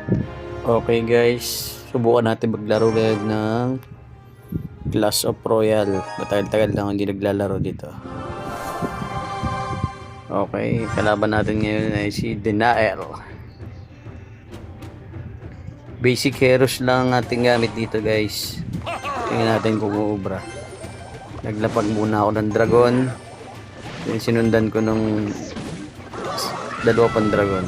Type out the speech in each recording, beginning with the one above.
Okay guys, subukan natin maglaro ngayon ng Clash of Royale. Matagal-tagal lang hindi naglalaro dito. Okay, kalaban natin ngayon ay si Denial. Basic heroes lang ating gamit dito guys. Tingnan natin kung uubra. Naglapag muna ako ng dragon. Then sinundan ko ng dalawa pang dragon.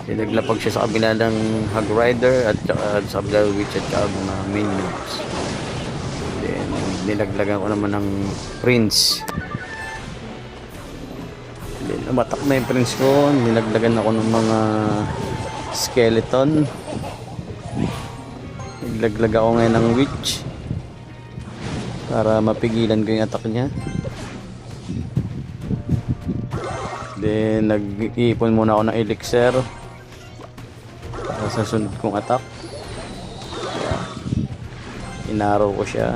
Then naglapag siya sa kabila ng Hog Rider at sa kabila ng Witch at saka mga minions. Then nilaglagan ko naman ng Prince. Then umatak na yung Prince ko. Nilaglagan ako ng mga skeleton. Naglaglag ako ngayon ng Witch para mapigilan ko yung attack niya. Then nag-iipon muna ako ng elixir para sa sunod kong attack. Inaraw ko siya.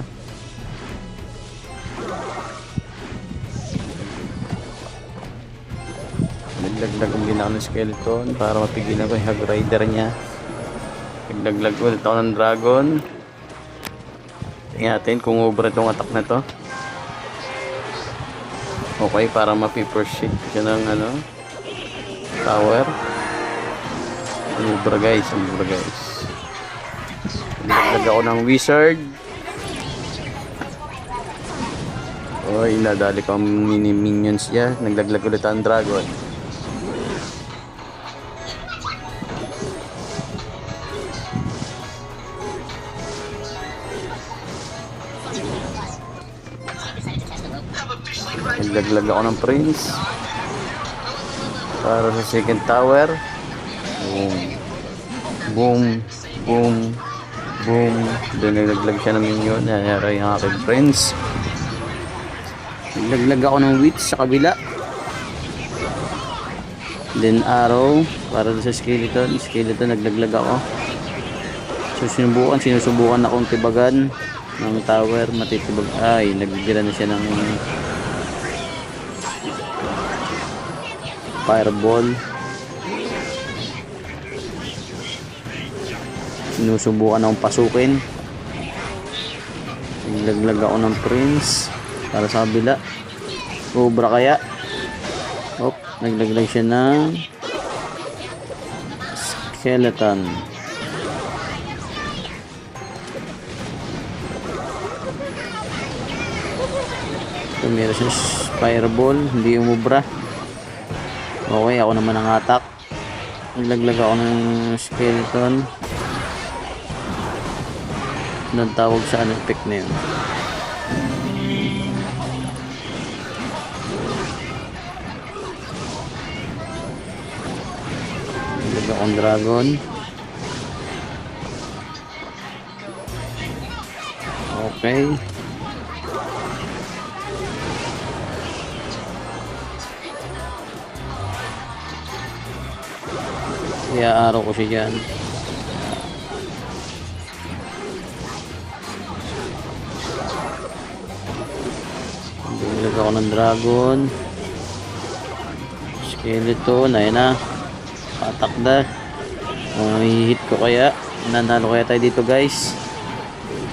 Naglaglag ko din ako ng skeleton para mapigilan ko yung Hog Rider niya. Naglaglag ulit ako ng dragon. Tingnan natin kung ubra itong attack na to. Okay, para mapiproceed siya ng tower. Ubra guys, ubra guys. Naglaglag ako ng wizard. Oy, nadali ko ang mini minions niya. Naglaglag ulit ang dragon. Naglaglag ako ng Prince para sa second tower. Boom, boom, boom, boom. Doon naglaglag siya ng minion. Nangyari yung aking Prince. Naglaglag ako ng Witch sa kabila. Then arrow para sa skeleton. Skeleton naglaglag ako. So sinusubukan akong tibagan ng tower. Matitibag. Ay, nagbigila na siya ng fireball. Sinusubukan akong pasukin. Naglaglag ako ng Prince para sa kabila. Ubra kaya. Hop, naglaglag siya ng skeleton. Meron siya fireball, hindi umubra. Okay, ako naman ang attack. Naglaglag ako ng skeleton. Anong tawag sa effect na yun? Naglaglag akong dragon. Okay. Iaaraw ko siya dyan. Bilag ako ng dragon. Skeleton. Ayun na. Patak na. Hihit ko kaya. Nanalo kaya tayo dito guys.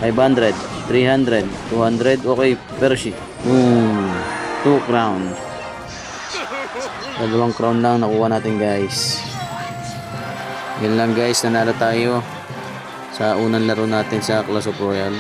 500, 300, 200. Okay, Percy. Boom. 2 crown. Dalawang crown lang nakuha natin guys. Yan lang guys, nanalo tayo sa unang laro natin sa Clash of Royale.